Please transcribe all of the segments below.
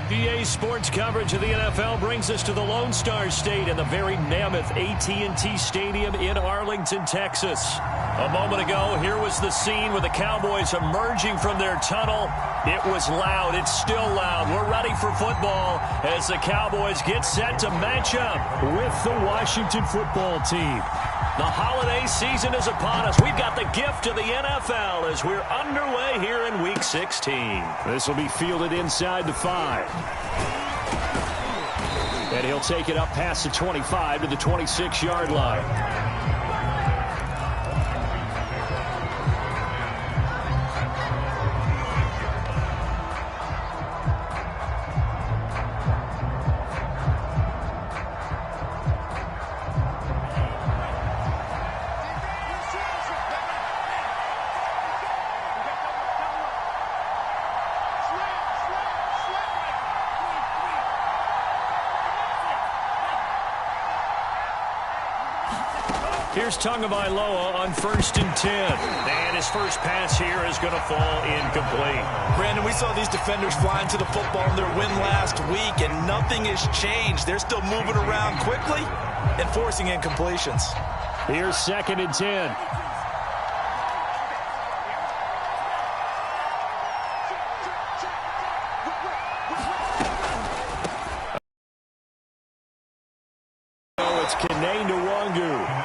PA Sports coverage of the NFL brings us to the Lone Star State and the very mammoth AT&T Stadium in Arlington, Texas. A moment ago, here was the scene with the Cowboys emerging from their tunnel. It was loud. It's still loud. We're ready for football as the Cowboys get set to match up with the Washington football team. The holiday season is upon us. We've got the gift of the NFL as we're underway here in Week 16. This will be fielded inside the 5. And he'll take it up past the 25 to the 26-yard line. Here's Tagovailoa on 1st and 10. And his first pass here is going to fall incomplete. Brandon, we saw these defenders flying to the football in their win last week, and nothing has changed. They're still moving around quickly and forcing incompletions. Here's 2nd and 10.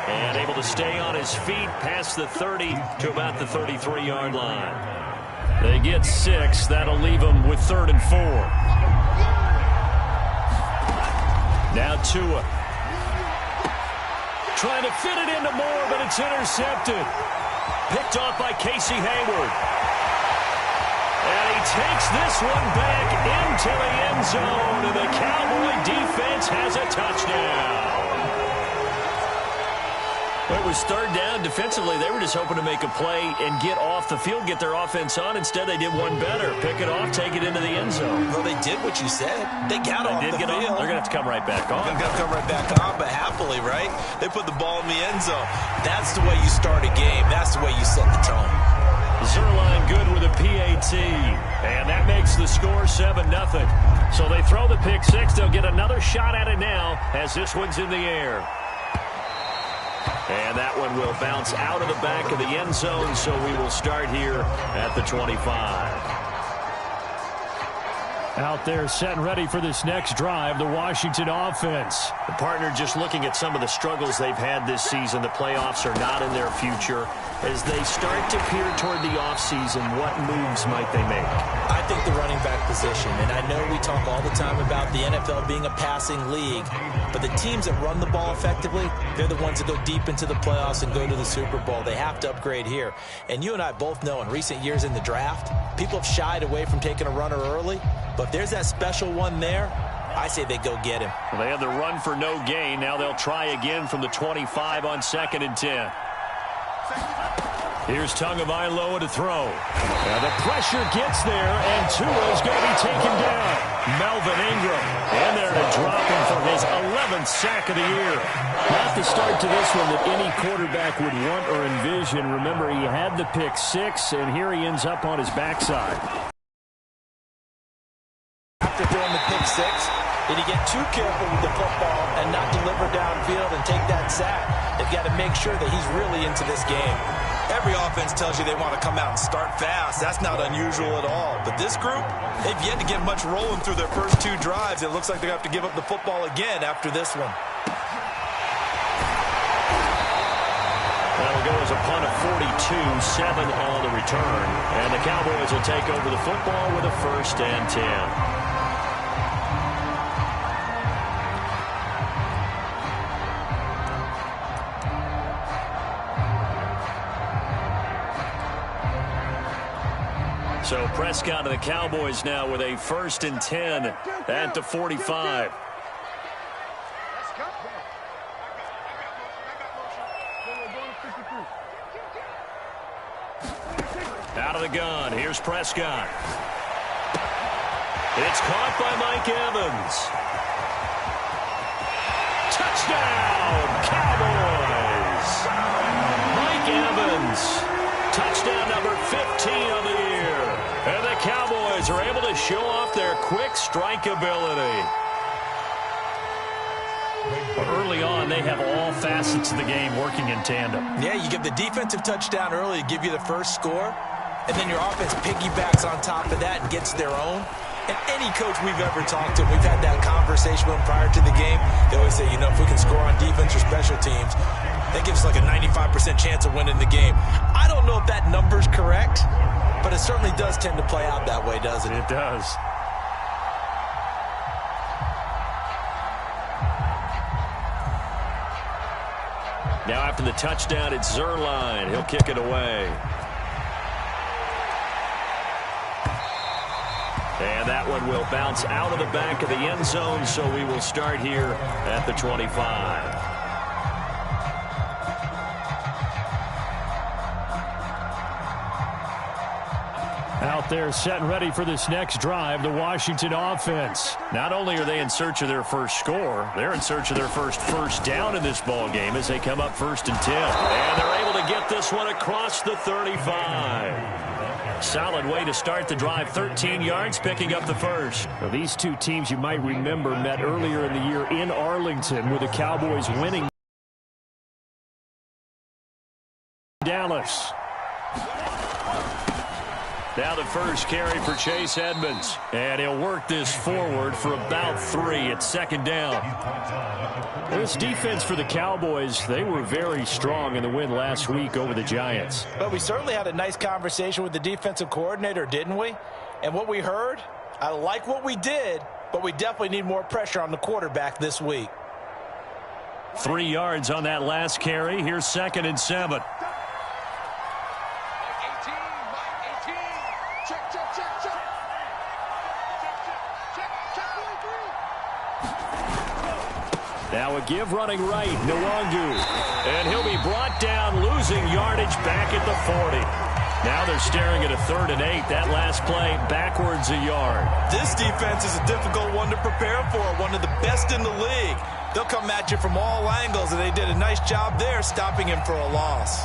And able to stay on his feet past the 30 to about the 33-yard line. They get 6. That'll leave them with 3rd and 4. Now Tua. Trying to fit it into Moore, but it's intercepted. Picked off by Casey Hayward. And he takes this one back into the end zone. And the Cowboy defense has a touchdown. It was 3rd down. Defensively, they were just hoping to make a play and get off the field, get their offense on. Instead, they did one better. Pick it off, take it into the end zone. Well, they did what you said. They got off the field. They're going to have to come right back on. They're going to come right back on, but happily, right? They put the ball in the end zone. That's the way you start a game. That's the way you set the tone. Zerline good with a PAT. And that makes the score 7-0. So they throw the pick 6. They'll get another shot at it now as this one's in the air. And that one will bounce out of the back of the end zone, so we will start here at the 25. Out there set and ready for this next drive, the Washington offense. The partner just looking at some of the struggles they've had this season. The playoffs are not in their future. As they start to peer toward the offseason, what moves might they make? I think the running back position, and I know we talk all the time about the NFL being a passing league, but the teams that run the ball effectively, they're the ones that go deep into the playoffs and go to the Super Bowl. They have to upgrade here. And you and I both know in recent years in the draft, people have shied away from taking a runner early, but if there's that special one there, I say they go get him. Well, they had the run for no gain. Now they'll try again from the 25 on 2nd and 10. Here's Tagovailoa to throw. Now the pressure gets there, and Tua's going to be taken down. Melvin Ingram in there to drop him for his 11th sack of the year. Not the start to this one that any quarterback would want or envision. Remember, he had the pick 6, and here he ends up on his backside. After throwing the pick 6, did he get too careful with the football and not deliver downfield and take that sack? They've got to make sure that he's really into this game. Every offense tells you they want to come out and start fast. That's not unusual at all. But this group, they've yet to get much rolling through their first 2 drives. It looks like they're going to have to give up the football again after this one. That'll go as a punt of 42, 7 on the return. And the Cowboys will take over the football with a 1st and 10. So Prescott and the Cowboys now with a 1st and 10 at the 45. Out of the gun. Here's Prescott. It's caught by Mike Evans. Touchdown, Cowboys. Mike Evans. Touchdown number 15 on the year. And the Cowboys are able to show off their quick strike ability. Early on, they have all facets of the game working in tandem. Yeah, you give the defensive touchdown early to give you the first score, and then your offense piggybacks on top of that and gets their own. And any coach we've ever talked to, we've had that conversation with them prior to the game. They always say, if we can score on defense or special teams, that gives us like a 95% chance of winning the game. I don't know if that number's correct, but it certainly does tend to play out that way, doesn't it? It does. Now after the touchdown, it's Zerline. He'll kick it away. And that one will bounce out of the back of the end zone, so we will start here at the 25. Out there set and ready for this next drive, the Washington offense. Not only are they in search of their first score, they're in search of their first down in this ball game as they come up 1st and 10. And they're able to get this one across the 35. Solid way to start the drive, 13 yards, picking up the first. Now, these two teams you might remember met earlier in the year in Arlington with the Cowboys winning Dallas. Now the first carry for Chase Edmonds. And he'll work this forward for about 3. It's 2nd down. This defense for the Cowboys, they were very strong in the win last week over the Giants. But we certainly had a nice conversation with the defensive coordinator, didn't we? And what we heard, I like what we did, but we definitely need more pressure on the quarterback this week. 3 yards on that last carry. Here's 2nd and 7. Now a give running right, Nwangu. And he'll be brought down, losing yardage back at the 40. Now they're staring at a 3rd and 8. That last play, backwards a yard. This defense is a difficult one to prepare for, one of the best in the league. They'll come at you from all angles, and they did a nice job there stopping him for a loss.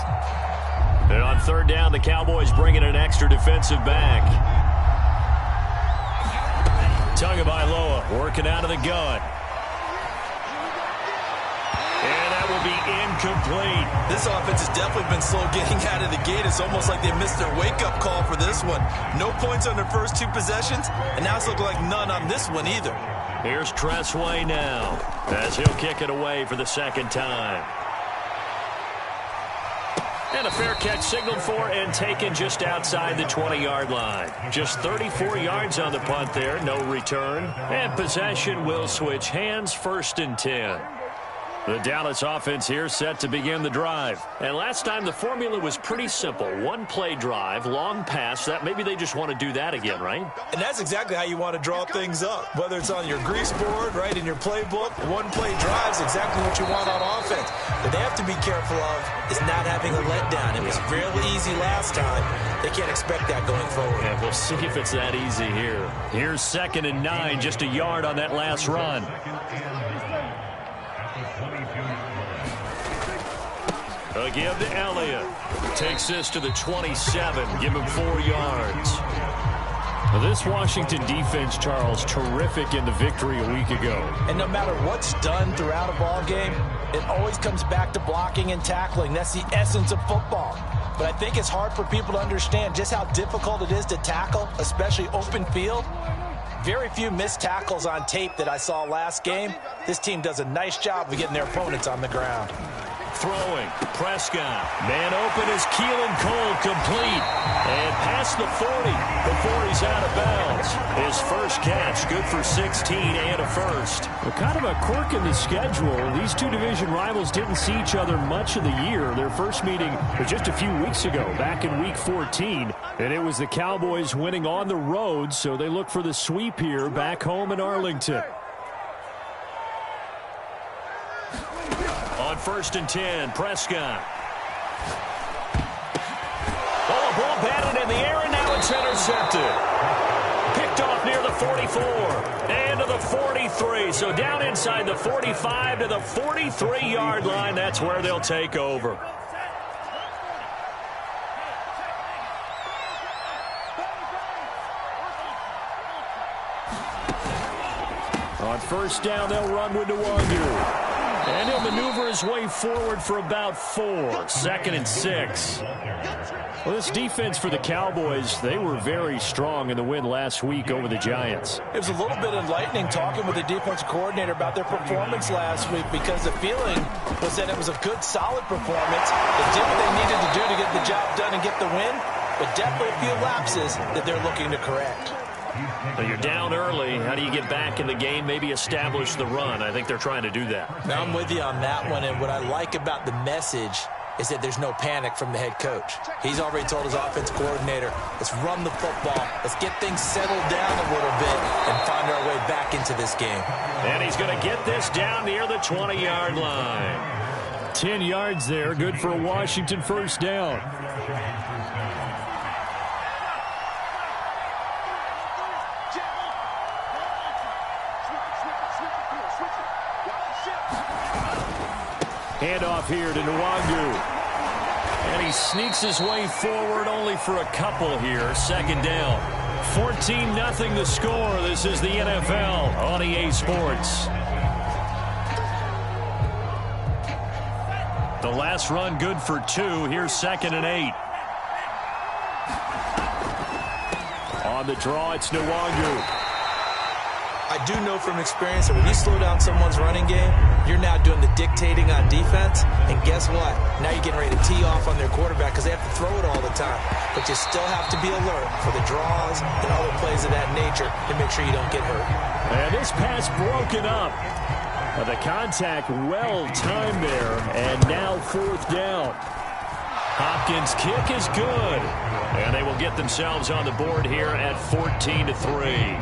And on 3rd down, the Cowboys bring in an extra defensive back. Tagovailoa working out of the gun. And that will be incomplete. This offense has definitely been slow getting out of the gate. It's almost like they missed their wake-up call for this one. No points on their first 2 possessions, and now it's looking like none on this one either. Here's Tressway now as he'll kick it away for the 2nd time. And a fair catch signaled for and taken just outside the 20-yard line. Just 34 yards on the punt there, no return. And possession will switch hands, 1st and 10. The Dallas offense here set to begin the drive. And last time the formula was pretty simple. 1-play drive, long pass. That maybe they just want to do that again, right? And that's exactly how you want to draw things up. Whether it's on your grease board, right, in your playbook, 1-play drive is exactly what you want on offense. But they have to be careful of is not having a letdown. It was real easy last time. They can't expect that going forward. Yeah, we'll see if it's that easy here. Here's 2nd and 9, just a yard on that last run. A give to Elliott. Takes this to the 27. Give him 4 yards. Now, this Washington defense, Charles, terrific in the victory a week ago. And no matter what's done throughout a ball game, it always comes back to blocking and tackling. That's the essence of football. But I think it's hard for people to understand just how difficult it is to tackle, especially open field. Very few missed tackles on tape that I saw last game. This team does a nice job of getting their opponents on the ground. Throwing, Prescott. Man open is Keelan Cole, complete. And past the 40 before he's out of bounds. His first catch, good for 16 and a first. Well, kind of a quirk in the schedule. These two division rivals didn't see each other much of the year. Their first meeting was just a few weeks ago, back in Week 14. And it was the Cowboys winning on the road, so they look for the sweep here back home in Arlington. On 1st and 10, Prescott. Oh, a ball batted in the air, and now it's intercepted. Picked off near the 44 and to the 43. So down inside the 45 to the 43-yard line. That's where they'll take over. On first down, they'll run with Nwangu. And he'll maneuver his way forward for about 4. 2nd and 6. Well, this defense for the Cowboys, they were very strong in the win last week over the Giants. It was a little bit enlightening talking with the defensive coordinator about their performance last week, because the feeling was that it was a good, solid performance. They did what they needed to do to get the job done and get the win, but definitely a few lapses that they're looking to correct. Well, you're down early. How do you get back in the game, maybe establish the run? I think they're trying to do that. Now, I'm with you on that one, and what I like about the message is that there's no panic from the head coach. He's already told his offensive coordinator, let's run the football, let's get things settled down a little bit and find our way back into this game. And he's going to get this down near the 20-yard line. 10 yards there, good for a Washington first down. Handoff here to Nwangu. And he sneaks his way forward only for a couple here. 2nd down. 14-0 the score. This is the NFL on EA Sports. The last run good for 2. Here's 2nd and 8. On the draw, it's Nwangu. I do know from experience that when you slow down someone's running game, you're now doing the dictating on defense. And guess what? Now you're getting ready to tee off on their quarterback because they have to throw it all the time. But you still have to be alert for the draws and other plays of that nature to make sure you don't get hurt. And this pass broken up. The contact well timed there. And now 4th down. Hopkins' kick is good. And they will get themselves on the board here at 14-3.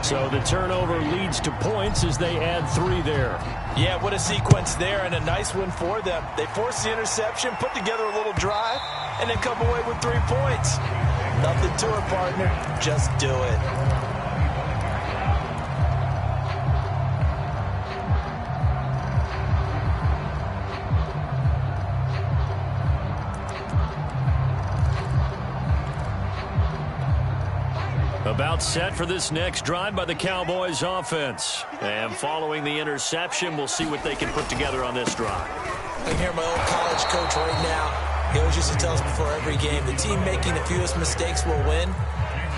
So the turnover leads to points as they add 3 there. Yeah, what a sequence there, and a nice one for them. They force the interception, put together a little drive, and then come away with 3 points. Nothing to it, partner. Just do it. About set for this next drive by the Cowboys offense. And following the interception, we'll see what they can put together on this drive. I can hear my old college coach right now. He always used to tell us before every game, the team making the fewest mistakes will win.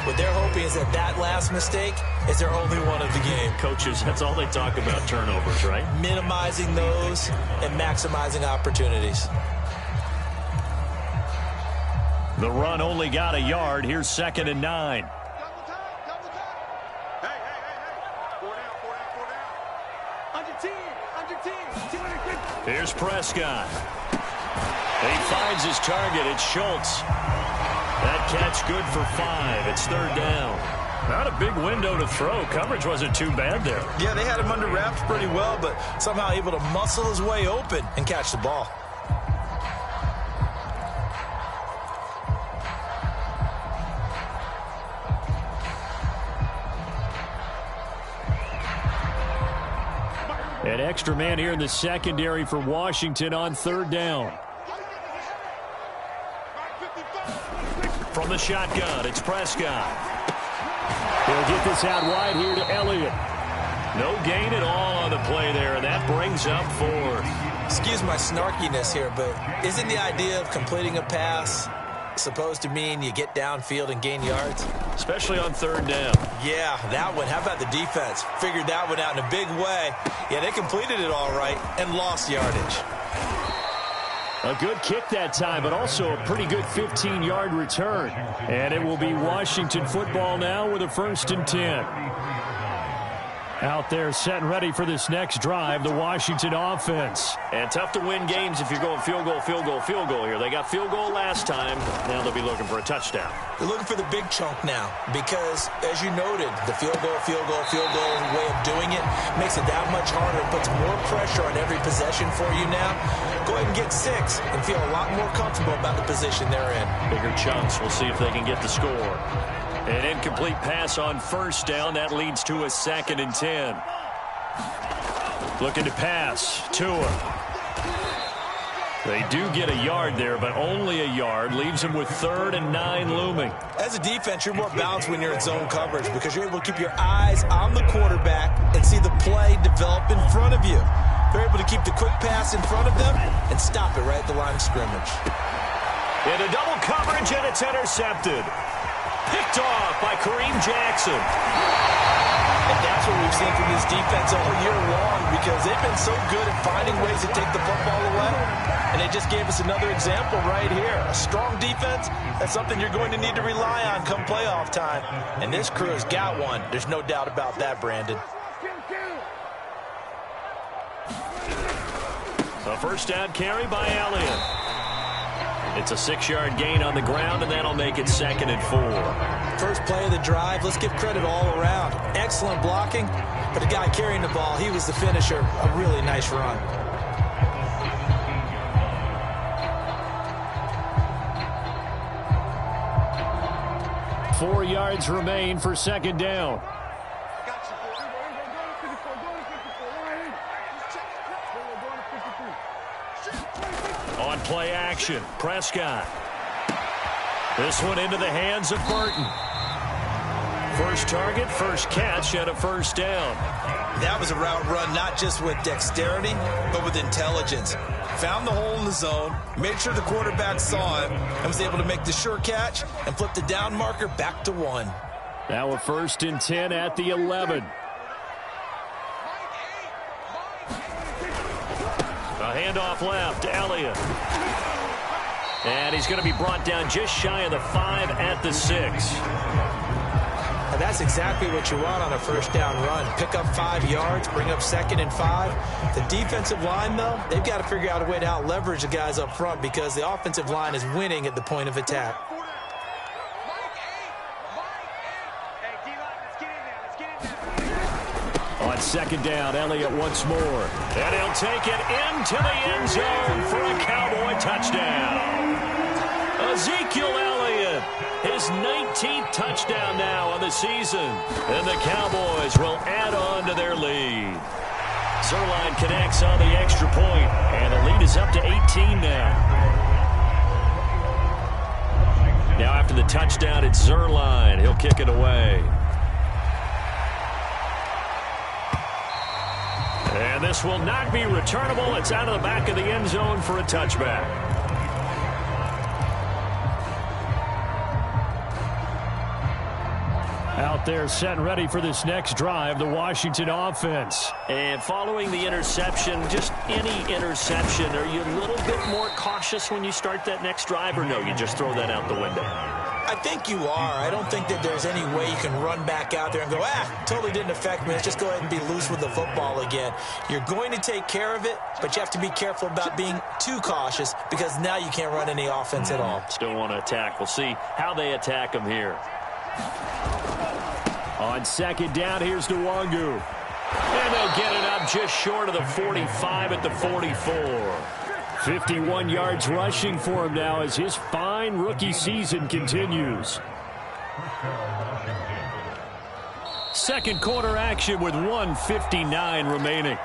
What they're hoping is that that last mistake is their only one of the game. Coaches, that's all they talk about, turnovers, right? Minimizing those and maximizing opportunities. The run only got a yard. Here's 2nd and 9. Here's Prescott. He finds his target. It's Schultz. That catch good for 5. It's 3rd down. Not a big window to throw. Coverage wasn't too bad there. Yeah, they had him under wraps pretty well, but somehow able to muscle his way open and catch the ball. An extra man here in the secondary for Washington on 3rd down. From the shotgun, it's Prescott. He'll get this out wide here to Elliott. No gain at all on the play there, and that brings up 4. Excuse my snarkiness here, but isn't the idea of completing a pass supposed to mean you get downfield and gain yards? Especially on 3rd down. Yeah, that one. How about the defense? Figured that one out in a big way. Yeah, they completed it all right and lost yardage. A good kick that time, but also a pretty good 15-yard return. And it will be Washington football now with a 1st and 10. Out there set and ready for this next drive, the Washington offense. And tough to win games if you're going field goal, field goal, field goal here. They got field goal last time. Now they'll be looking for a touchdown. They're looking for the big chunk now because, as you noted, the field goal way of doing it makes it that much harder. It puts more pressure on every possession for you now. Go ahead and get 6 and feel a lot more comfortable about the position they're in. Bigger chunks. We'll see if they can get the score. An incomplete pass on 1st down. That leads to a 2nd and 10. Looking to pass. Tua. They do get a yard there, but only a yard. Leaves them with 3rd and 9 looming. As a defense, you're more balanced when you're in zone coverage because you're able to keep your eyes on the quarterback and see the play develop in front of you. They're able to keep the quick pass in front of them and stop it right at the line of scrimmage. Into double coverage, and it's intercepted. Picked off by Kareem Jackson. And that's what we've seen from this defense all year long because they've been so good at finding ways to take the football away. And they just gave us another example right here. A strong defense, that's something you're going to need to rely on come playoff time. And this crew has got one. There's no doubt about that, Brandon. A first down carry by Elliott. It's a 6-yard gain on the ground, and that'll make it 2nd and 4. First play of the drive, let's give credit all around. Excellent blocking, but the guy carrying the ball, he was the finisher. A really nice run. Four yards remain for 2nd down. On play action, Prescott. This one into the hands of Burton. First target, first catch, and a first down. That was a route run not just with dexterity, but with intelligence. Found the hole in the zone, made sure the quarterback saw it, and was able to make the sure catch and flip the down marker back to 1. Now a 1st and 10 at the 11. A handoff left, Elliott. And he's going to be brought down just shy of the 5 at the 6. And that's exactly what you want on a first down run. Pick up 5 yards, bring up 2nd and 5. The defensive line, though, they've got to figure out a way to out-leverage the guys up front because the offensive line is winning at the point of attack. On 2nd down, Elliott once more. And he'll take it into the end zone for a Cowboy touchdown. Ezekiel Elliott, his 19th touchdown now on the season. And the Cowboys will add on to their lead. Zerline connects on the extra point, and the lead is up to 18 now. Now after the touchdown, it's Zerline. He'll kick it away. And this will not be returnable. It's out of the back of the end zone for a touchback. Out there set and ready for this next drive, the Washington offense. And following the interception, just any interception, are you a little bit more cautious when you start that next drive, or no, you just throw that out the window? I think you are. I don't think that there's any way you can run back out there and go, totally didn't affect me. Let's just go ahead and be loose with the football again. You're going to take care of it, but you have to be careful about being too cautious because now you can't run any offense at all. Still want to attack. We'll see how they attack them here. On 2nd down, here's Nwangu. And they'll get it up just short of the 45 at the 44. 51 yards rushing for him now as his fine rookie season continues. Second quarter action with 1:59 remaining.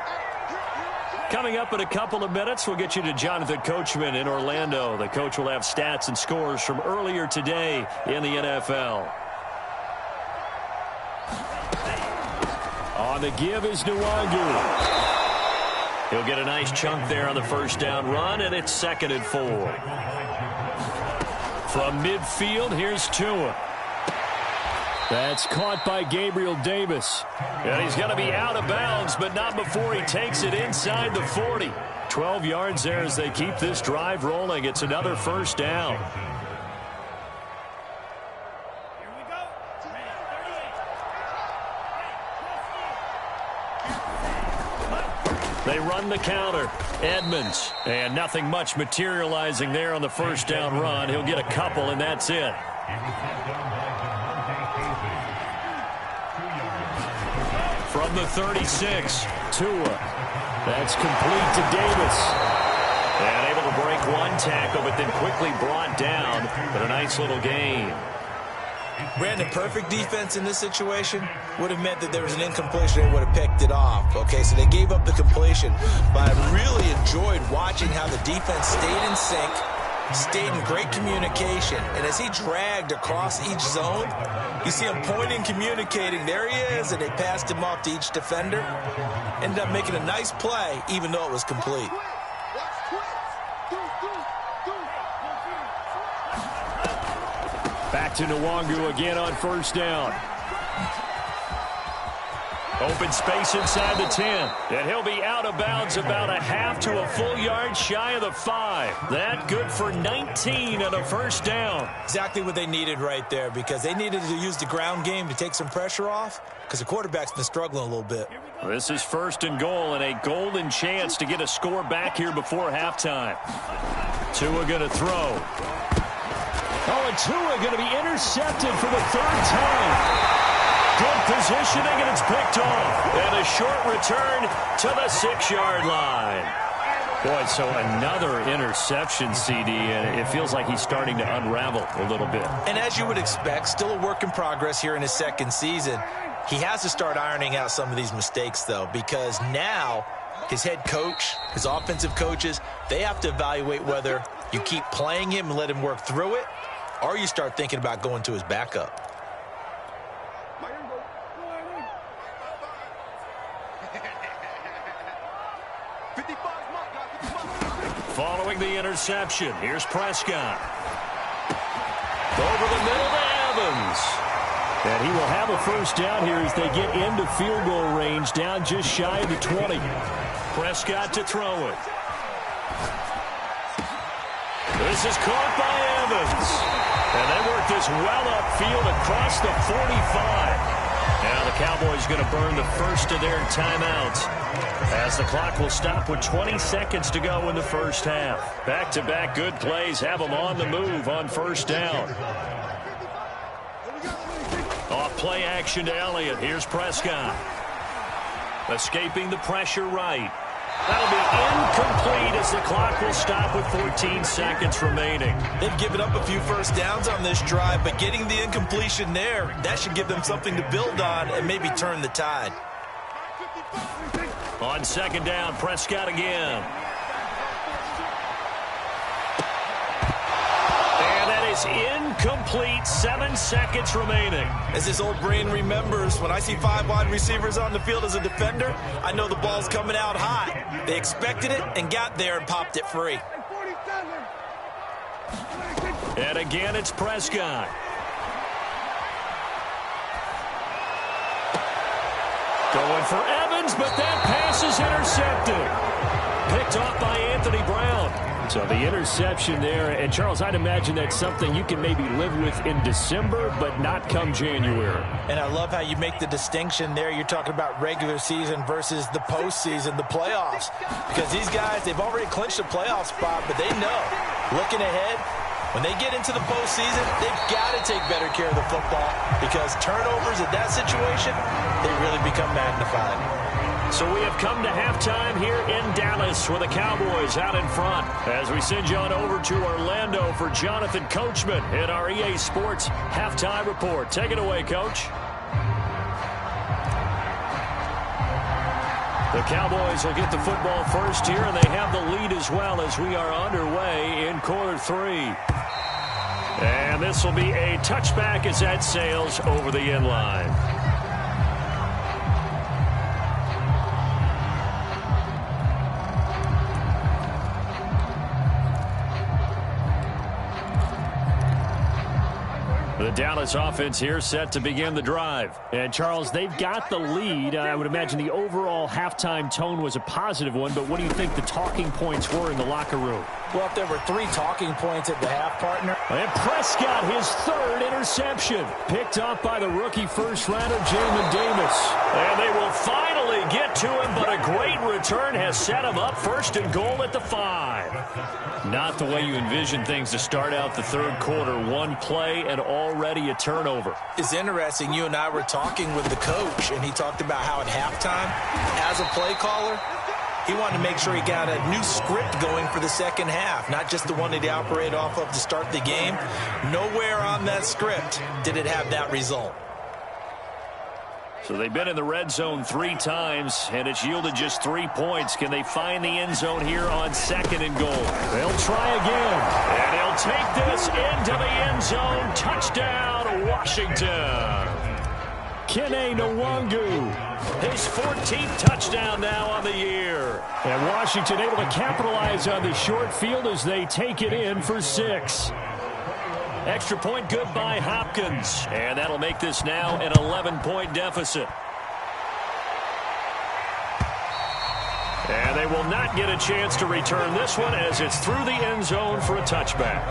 Coming up in a couple of minutes, we'll get you to Jonathan Coachman in Orlando. The coach will have stats and scores from earlier today in the NFL. On the give is Nwangu. He'll get a nice chunk there on the first down run, and it's 2nd and 4. From midfield, here's Tua. That's caught by Gabriel Davis. And he's going to be out of bounds, but not before he takes it inside the 40. 12 yards there as they keep this drive rolling. It's another first down. They run the counter. Edmonds. And nothing much materializing there on the first down run. He'll get a couple, and that's it. From the 36, Tua. That's complete to Davis. And able to break one tackle, but then quickly brought down. But a nice little gain. Brandon, perfect defense in this situation would have meant that there was an incompletion and would have picked it off. Okay, so they gave up the completion. But I really enjoyed watching how the defense stayed in sync, stayed in great communication. And as he dragged across each zone, you see him pointing, communicating. There he is, and they passed him off to each defender. Ended up making a nice play, even though it was complete. Back to Nwangu again on first down. Open space inside the 10. And he'll be out of bounds about a half to a full yard shy of the 5. That good for 19 and a first down. Exactly what they needed right there, because they needed to use the ground game to take some pressure off, because the quarterback's been struggling a little bit. This is first and goal, and a golden chance to get a score back here before halftime. Tua going to throw. Oh, and Tua going to be intercepted for the third time. Good positioning, and it's picked off. And a short return to the 6-yard line. Boy, so another interception, CD, and it feels like he's starting to unravel a little bit. And as you would expect, still a work in progress here in his second season. He has to start ironing out some of these mistakes, though, because now his head coach, his offensive coaches, they have to evaluate whether you keep playing him and let him work through it, or you start thinking about going to his backup. Following the interception, here's Prescott. Over the middle to Evans. And he will have a first down here as they get into field goal range, down just shy of the 20. Prescott to throw it. This is caught by Evans. And they work this well upfield across the 45. Now the Cowboys going to burn the first of their timeouts, as the clock will stop with 20 seconds to go in the first half. Back-to-back good plays have them on the move on first down. Off play action to Elliott. Here's Prescott. Escaping the pressure right. That'll be incomplete as the clock will stop with 14 seconds remaining. They've given up a few first downs on this drive, but getting the incompletion there, that should give them something to build on and maybe turn the tide. On second down, Prescott again. And that is incomplete. 7 seconds remaining. As his old brain remembers, when I see 5 wide receivers on the field as a defender, I know the ball's coming out high. They expected it and got there and popped it free. And again, it's Prescott. Going for Evans, but that pass is intercepted. Picked off by Anthony Brown. So the interception there, and Charles, I'd imagine that's something you can maybe live with in December, but not come January. And I love how you make the distinction there. You're talking about regular season versus the postseason, the playoffs. Because these guys, they've already clinched a playoff spot, but they know, looking ahead, when they get into the postseason, they've got to take better care of the football, because turnovers in that situation, they really become magnified. So we have come to halftime here in Dallas with the Cowboys out in front, as we send you on over to Orlando for Jonathan Coachman in our EA Sports Halftime Report. Take it away, Coach. The Cowboys will get the football first here, and they have the lead as well as we are underway in quarter 3. And this will be a touchback as that sails over the end line. The Dallas offense here set to begin the drive. And, Charles, they've got the lead. I would imagine the overall halftime tone was a positive one, but what do you think the talking points were in the locker room? Well, if there were 3 talking points at the half, partner. And Prescott, his 3rd interception. Picked off by the rookie first-rounder, Jamin Davis. And they will finally get to him, but a great return has set him up first and goal at the 5. Not the way you envision things to start out the third quarter. One play and already a turnover. It's interesting. You and I were talking with the coach, and he talked about how at halftime, as a play caller, He wanted to make sure he got a new script going for the second half, not just the one that he operated off of to start the game. Nowhere on that script did it have that result. So they've been in the red zone 3 times, and it's yielded just 3 points. Can they find the end zone here on 2nd and goal? They'll try again. And he'll take this into the end zone. Touchdown, Washington. Kene Nwangu. His 14th touchdown now on the year. And Washington able to capitalize on the short field as they take it in for 6. Extra point good by Hopkins. And that'll make this now an 11-point deficit. And they will not get a chance to return this one as it's through the end zone for a touchback.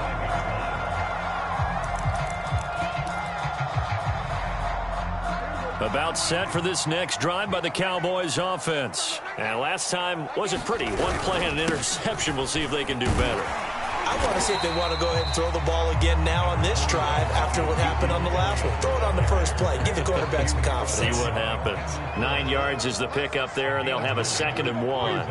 About set for this next drive by the Cowboys offense. And last time wasn't pretty. One play and an interception. We'll see if they can do better. I want to see if they want to go ahead and throw the ball again now on this drive after what happened on the last one. Throw it on the first play. Give the quarterback some confidence. See what happens. 9 yards is the pickup there, and they'll have a 2nd and 1.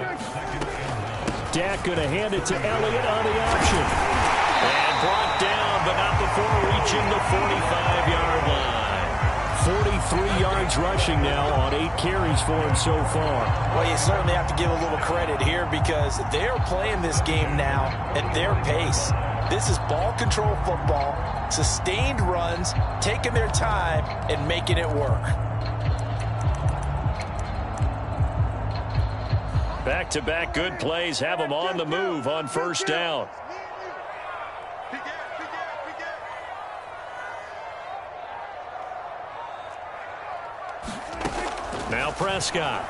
Dak going to hand it to Elliott on the option. And brought down, but not before reaching the 45-yard line. 43 yards rushing now on 8 carries for him so far. Well, you certainly have to give a little credit here because they're playing this game now at their pace. This is ball control football, sustained runs, taking their time and making it work. Back-to-back good plays have them on the move on 1st down. Now Prescott.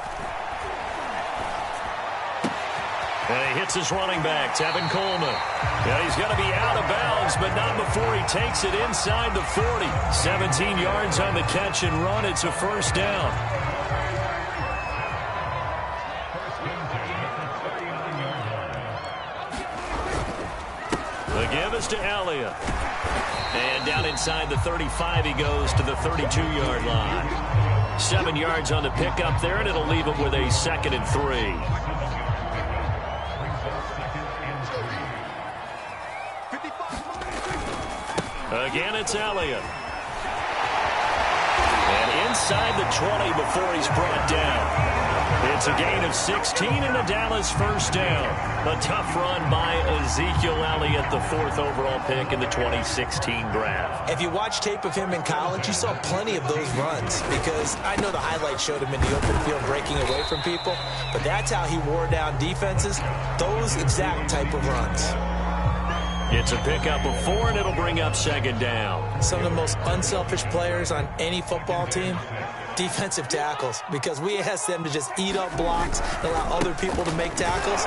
And he hits his running back, Tevin Coleman. And he's going to be out of bounds, but not before he takes it inside the 40. 17 yards on the catch and run. It's a 1st down. The give is to Elliott. And down inside the 35 he goes to the 32-yard line. 7 yards on the pickup there, and it'll leave him with a 2nd and 3. Again, it's Elliott. And inside the 20 before he's brought down. It's a gain of 16 and a Dallas 1st down. A tough run by Ezekiel Elliott, the 4th overall pick in the 2016 draft. If you watch tape of him in college, you saw plenty of those runs because I know the highlights showed him in the open field breaking away from people, but that's how he wore down defenses, those exact type of runs. It's a pickup of 4, and it'll bring up 2nd down. Some of the most unselfish players on any football team, defensive tackles, because we ask them to just eat up blocks and allow other people to make tackles.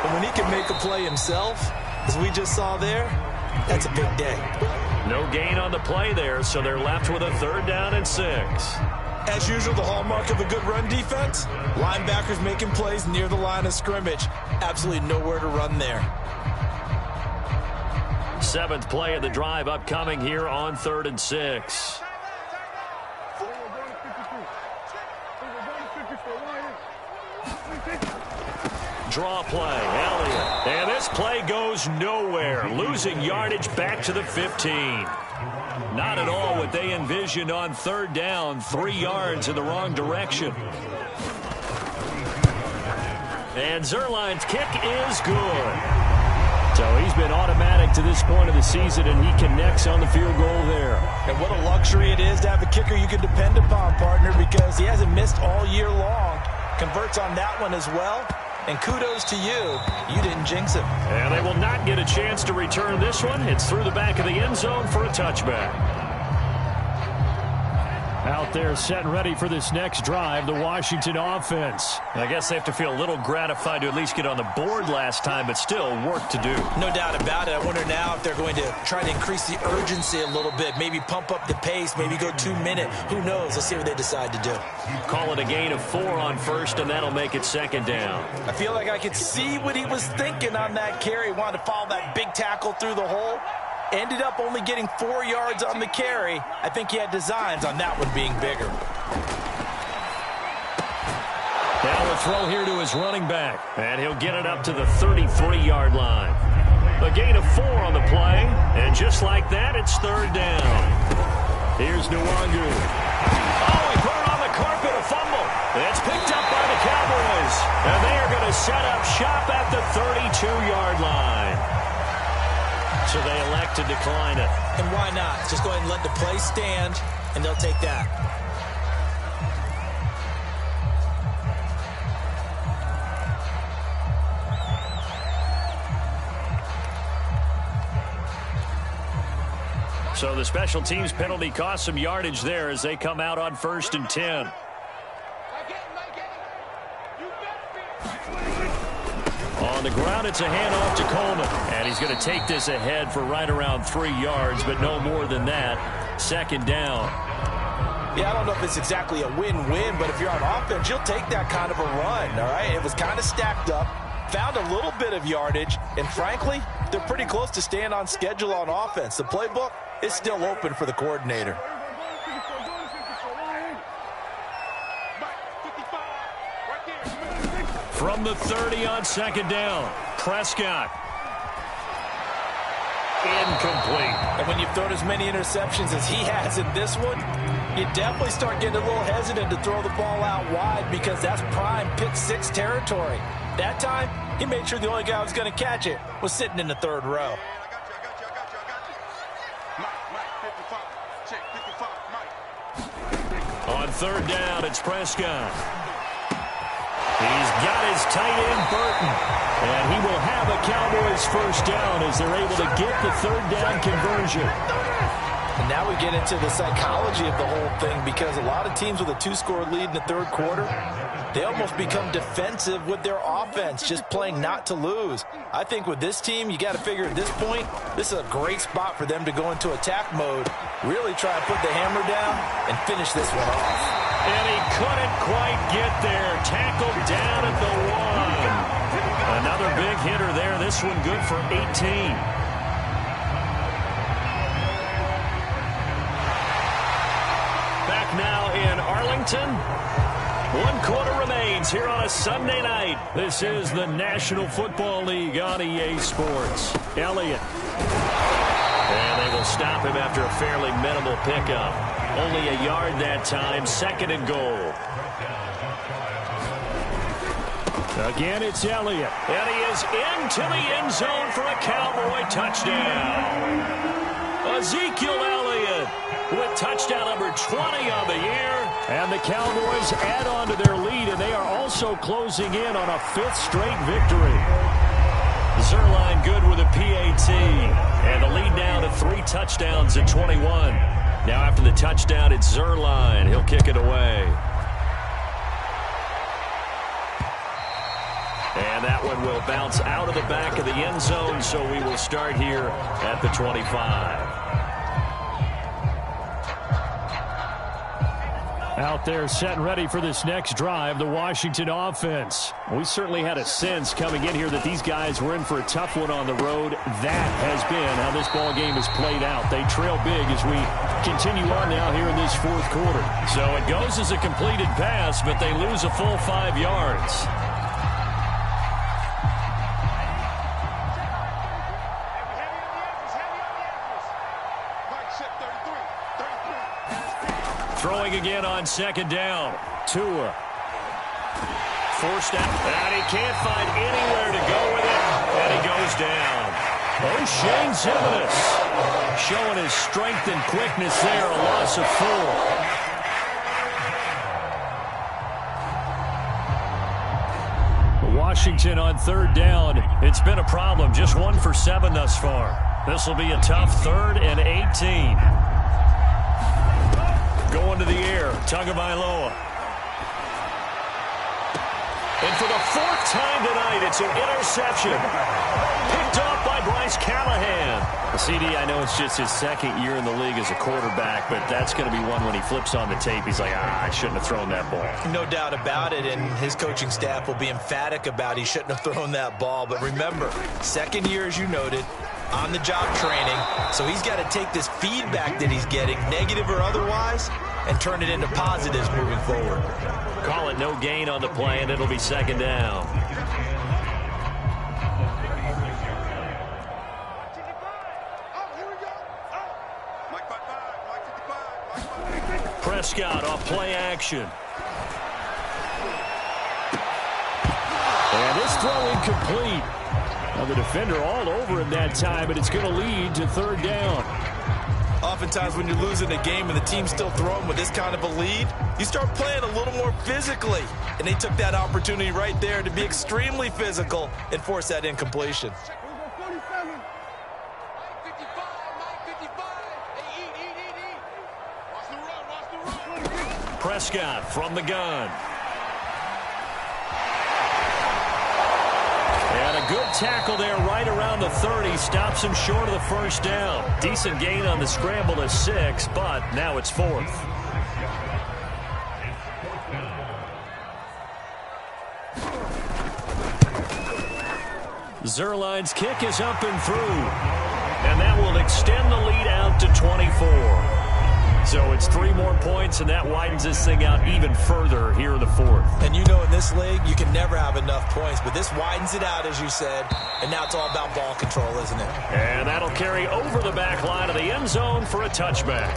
But when he can make a play himself, as we just saw there, that's a big day. No gain on the play there, so they're left with a 3rd down and 6. As usual, the hallmark of a good run defense, linebackers making plays near the line of scrimmage. Absolutely nowhere to run there. 7th play of the drive upcoming here on 3rd and 6. Draw play, Elliott. And this play goes nowhere. Losing yardage back to the 15. Not at all what they envisioned on 3rd down. 3 yards in the wrong direction. And Zerline's kick is good. So he's been automatic to this point of the season, and he connects on the field goal there. And what a luxury it is to have a kicker you can depend upon, partner, because he hasn't missed all year long. Converts on that one as well. And kudos to you. You didn't jinx him. And they will not get a chance to return this one. It's through the back of the end zone for a touchback. Out there set and ready for this next drive, the Washington offense. I guess they have to feel a little gratified to at least get on the board last time, but still work to do. No doubt about it. I wonder now if they're going to try to increase the urgency a little bit, maybe pump up the pace, maybe go 2-minute. Who knows? Let's see what they decide to do. Call it a gain of 4 on 1st, and that'll make it 2nd down. I feel like I could see what he was thinking on that carry. Wanted to follow that big tackle through the hole. Ended up only getting 4 yards on the carry. I think he had designs on that one being bigger. Now the throw here to his running back. And he'll get it up to the 33-yard line. A gain of 4 on the play. And just like that, it's third down. Here's Nwangu. Oh, he put it on the carpet, a fumble. It's picked up by the Cowboys. And they are going to set up shop at the 32-yard line. So they elect to decline it. And why not? Just go ahead and let the play stand, and they'll take that. So the special teams penalty cost some yardage there as they come out on 1st and 10. On the ground, it's a handoff to Coleman. And he's going to take this ahead for right around 3 yards, but no more than that. 2nd down. Yeah, I don't know if it's exactly a win-win, but if you're on offense, you'll take that kind of a run, all right? It was kind of stacked up, found a little bit of yardage, and frankly, they're pretty close to staying on schedule on offense. The playbook is still open for the coordinator. From the 30 on 2nd down, Prescott. Incomplete. And when you've thrown as many interceptions as he has in this one, you definitely start getting a little hesitant to throw the ball out wide because that's prime pick 6 territory. That time, he made sure the only guy who was going to catch it was sitting in the 3rd row. On 3rd down, it's Prescott. He's got his tight end, Burton. And he will have a Cowboys 1st down as they're able to get the 3rd down conversion. And now we get into the psychology of the whole thing because a lot of teams with a 2-score lead in the 3rd quarter, they almost become defensive with their offense, just playing not to lose. I think with this team, you got to figure at this point, this is a great spot for them to go into attack mode, really try and put the hammer down and finish this one off. And he couldn't quite get there. Tackled down at the 1. Another big hitter there. This one good for 18. Back now in Arlington. 1 quarter remains here on a Sunday night. This is the National Football League on EA Sports. Elliott. And they will stop him after a fairly minimal pickup. Only a yard that time. 2nd and goal. Again, it's Elliott. And he is into the end zone for a Cowboy touchdown. Ezekiel Elliott with touchdown number 20 on the year. And the Cowboys add on to their lead, and they are also closing in on a 5th straight victory. Zerline good with a PAT. And the lead now to 3 touchdowns at 21. Now after the touchdown, it's Zerline. He'll kick it away. And that one will bounce out of the back of the end zone, so we will start here at the 25. Out there set and ready for this next drive, the Washington offense. We certainly had a sense coming in here that these guys were in for a tough one on the road. That has been how this ball game is played out. They trail big as we continue on now here in this 4th quarter. So it goes as a completed pass, but they lose a full 5 yards. Throwing again on 2nd down. Tua. Forced out. And he can't find anywhere to go with it. And he goes down. O'Shane Zimenez showing his strength and quickness there. A loss of 4. Washington on 3rd down. It's been a problem. Just 1 for 7 thus far. This will be a tough 3rd and 18. Going to the air, Tagovailoa. And for the 4th time tonight, it's an interception. Picked off by Bryce Callahan. CD, I know it's just his 2nd year in the league as a quarterback, but that's going to be one when he flips on the tape, he's like, I shouldn't have thrown that ball. No doubt about it, and his coaching staff will be emphatic about he shouldn't have thrown that ball. But remember, 2nd year, as you noted, on-the-job training, so he's got to take this feedback that he's getting, negative or otherwise, and turn it into positives moving forward. Call it no gain on the play, and it'll be second down. Prescott off play action. And this throw incomplete. Now the defender all over him that time, but it's going to lead to third down. Oftentimes when you're losing a game and the team's still throwing with this kind of a lead, you start playing a little more physically. And they took that opportunity right there to be extremely physical and force that incompletion. Prescott from the gun. And a good tackle there right around the 30. Stops him short of the first down. Decent gain on the scramble to 6, but now it's 4th. Zerline's kick is up and through. And that will extend the lead out to 24. So it's 3 more points, and that widens this thing out even further here in the 4th. And you know in this league, you can never have enough points, but this widens it out, as you said, and now it's all about ball control, isn't it? And that'll carry over the back line of the end zone for a touchback.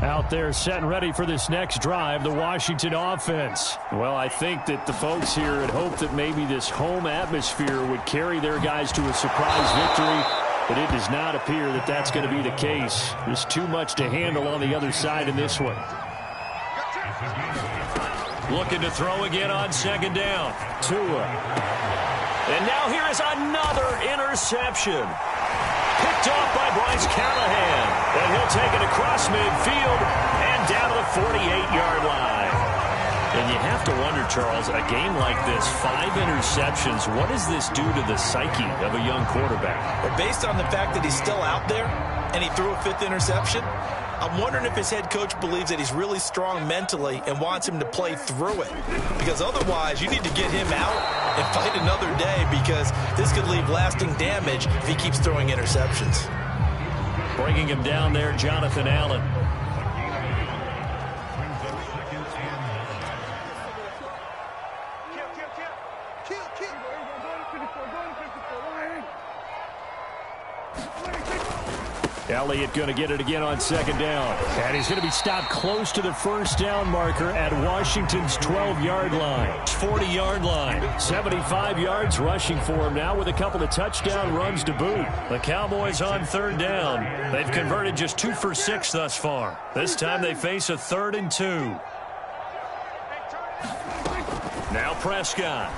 Out there set and ready for this next drive, the Washington offense. Well, I think that the folks here had hoped that maybe this home atmosphere would carry their guys to a surprise victory, but it does not appear that that's going to be the case. There's too much to handle on the other side in this one. Looking to throw again on second down. Tua. And now here is another interception. Picked off by Bryce Callahan. And he'll take it across midfield and down to the 48-yard line. And you have to wonder, Charles, a game like this, 5 interceptions, what does this do to the psyche of a young quarterback? Well, based on the fact that he's still out there and he threw a 5th interception, I'm wondering if his head coach believes that he's really strong mentally and wants him to play through it. Because otherwise, you need to get him out and fight another day, because this could leave lasting damage if he keeps throwing interceptions. Bringing him down there, Jonathan Allen. Elliott going to get it again on second down. And he's going to be stopped close to the first down marker at Washington's 12-yard line. 40-yard line. 75 yards rushing for him now with a couple of touchdown runs to boot. The Cowboys on third down. They've converted just 2 for 6 thus far. This time they face a 3rd and 2. Now Prescott.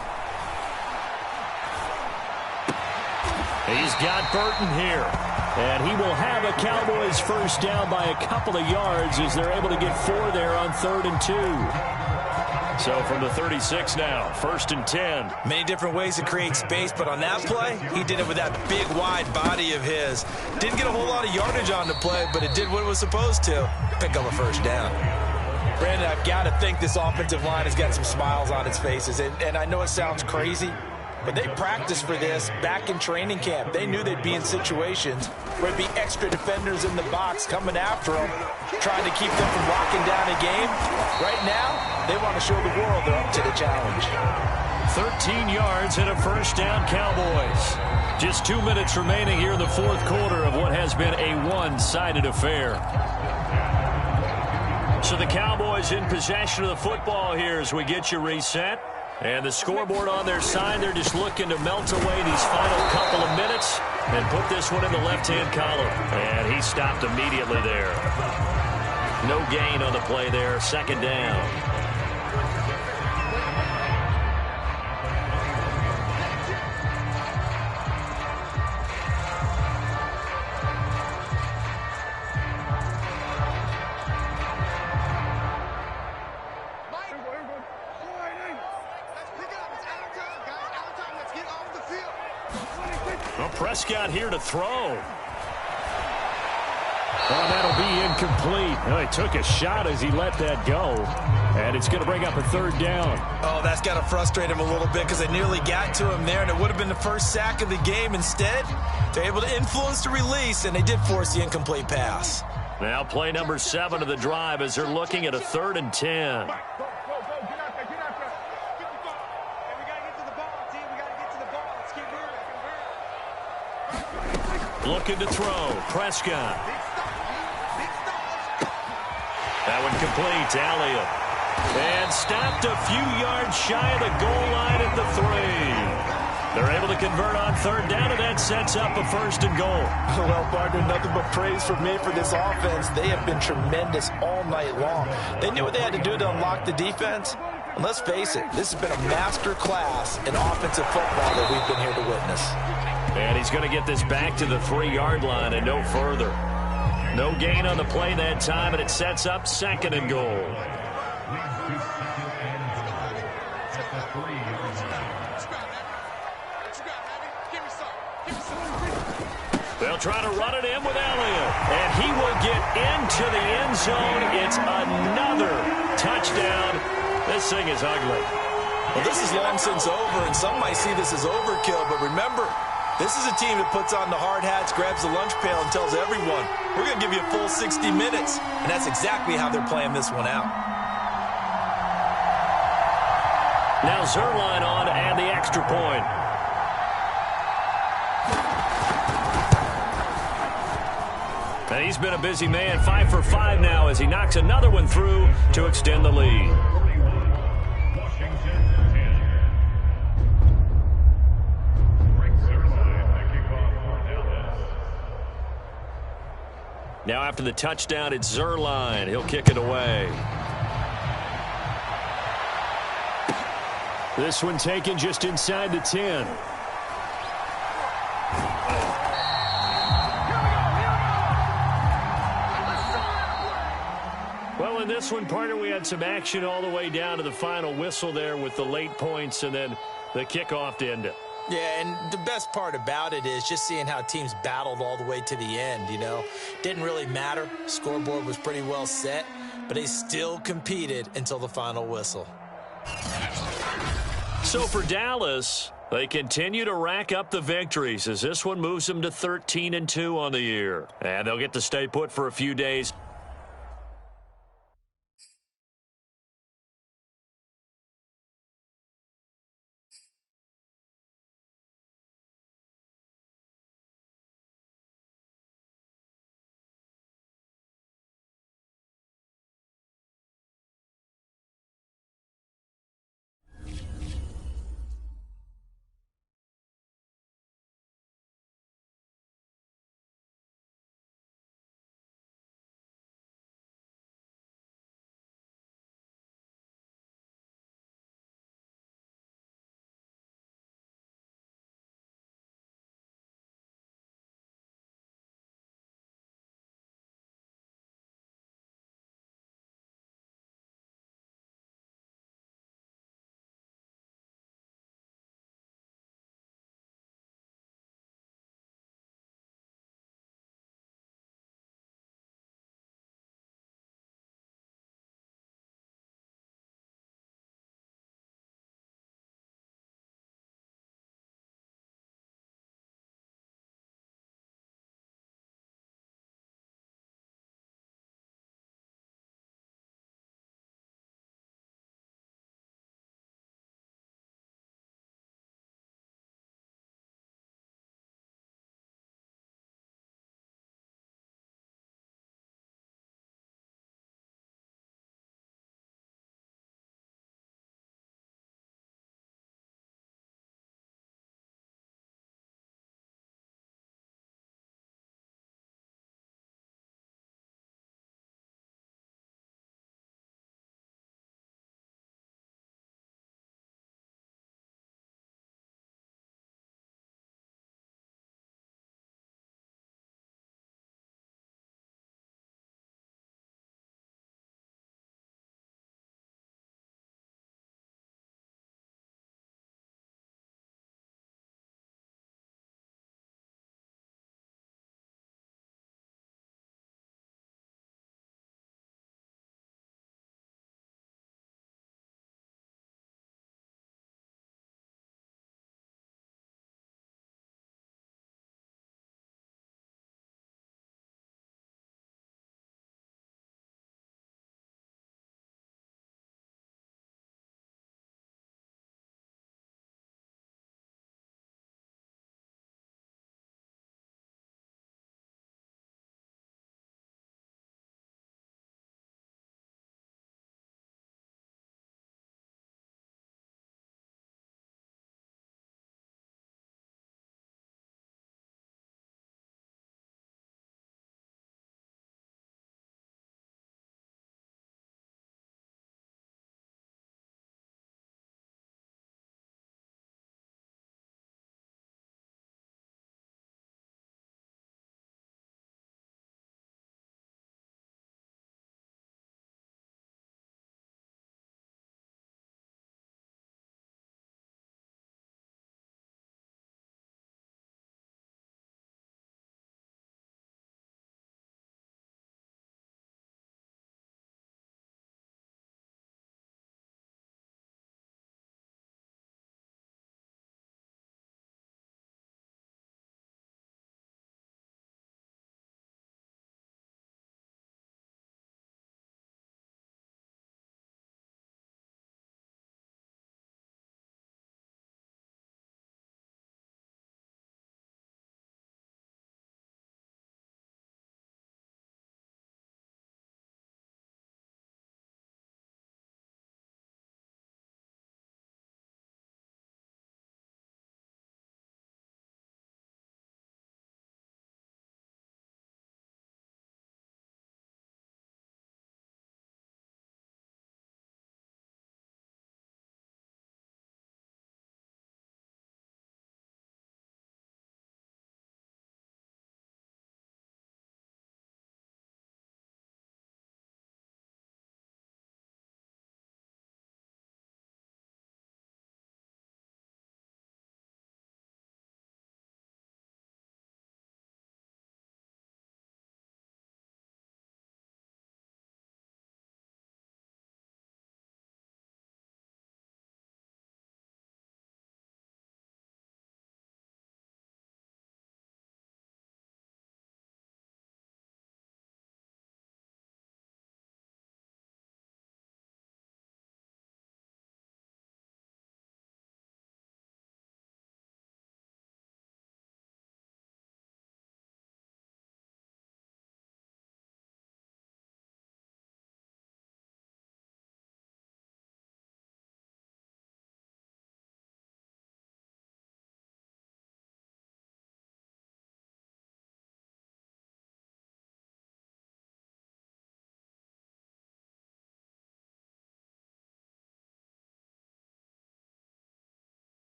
He's got Burton here. And he will have a Cowboys first down by a couple of yards as they're able to get 4 there on 3rd and 2. So from the 36 now, 1st and 10. Many different ways to create space, but on that play, he did it with that big, wide body of his. Didn't get a whole lot of yardage on the play, but it did what it was supposed to. Pick up a first down. Brandon, I've got to think this offensive line has got some smiles on its faces. And I know it sounds crazy, but they practiced for this back in training camp. They knew they'd be in situations where there'd be extra defenders in the box coming after them, trying to keep them from locking down a game. Right now, they want to show the world they're up to the challenge. 13 yards and a first down, Cowboys. Just 2 minutes remaining here in the 4th quarter of what has been a one-sided affair. So the Cowboys in possession of the football here as we get you reset. And the scoreboard on their side, they're just looking to melt away these final couple of minutes and put this one in the left-hand column. And he stopped immediately there. No gain on the play there, 2nd down. Well, Prescott here to throw. Well, that'll be incomplete. Well, he took a shot as he let that go. And it's going to bring up a 3rd down. Oh, that's got to frustrate him a little bit because they nearly got to him there, and it would have been the first sack of the game. Instead, They're able to influence the release, and they did force the incomplete pass. Now play number 7 of the drive as they're looking at a 3rd and 10. Looking to throw. Prescott. That one complete. Elliott. And stopped a few yards shy of the goal line at the 3. They're able to convert on 3rd down, and that sets up a 1st and goal. Well, partner, nothing but praise for me for this offense. They have been tremendous all night long. They knew what they had to do to unlock the defense. And let's face it, this has been a master class in offensive football that we've been here to witness. And he's going to get this back to the 3-yard line and no further. No gain on the play that time, and it sets up 2nd and goal. They'll try to run it in with Elliott, and he will get into the end zone. It's another touchdown. This thing is ugly. Well, this is long since over, and some might see this as overkill, but remember, this is a team that puts on the hard hats, grabs the lunch pail, and tells everyone, we're going to give you a full 60 minutes. And that's exactly how they're playing this one out. Now Zerline on to add the extra point. And he's been a busy man, 5 for 5 now as he knocks another one through to extend the lead. Now after the touchdown, it's Zerline. He'll kick it away. This one taken just inside the 10. Well, in this one, partner, we had some action all the way down to the final whistle there with the late points and then the kickoff to end it. Yeah, and the best part about it is just seeing how teams battled all the way to the end, you know. Didn't really matter. Scoreboard was pretty well set, but they still competed until the final whistle. So for Dallas, they continue to rack up the victories as this one moves them to 13-2 on the year. And they'll get to stay put for a few days.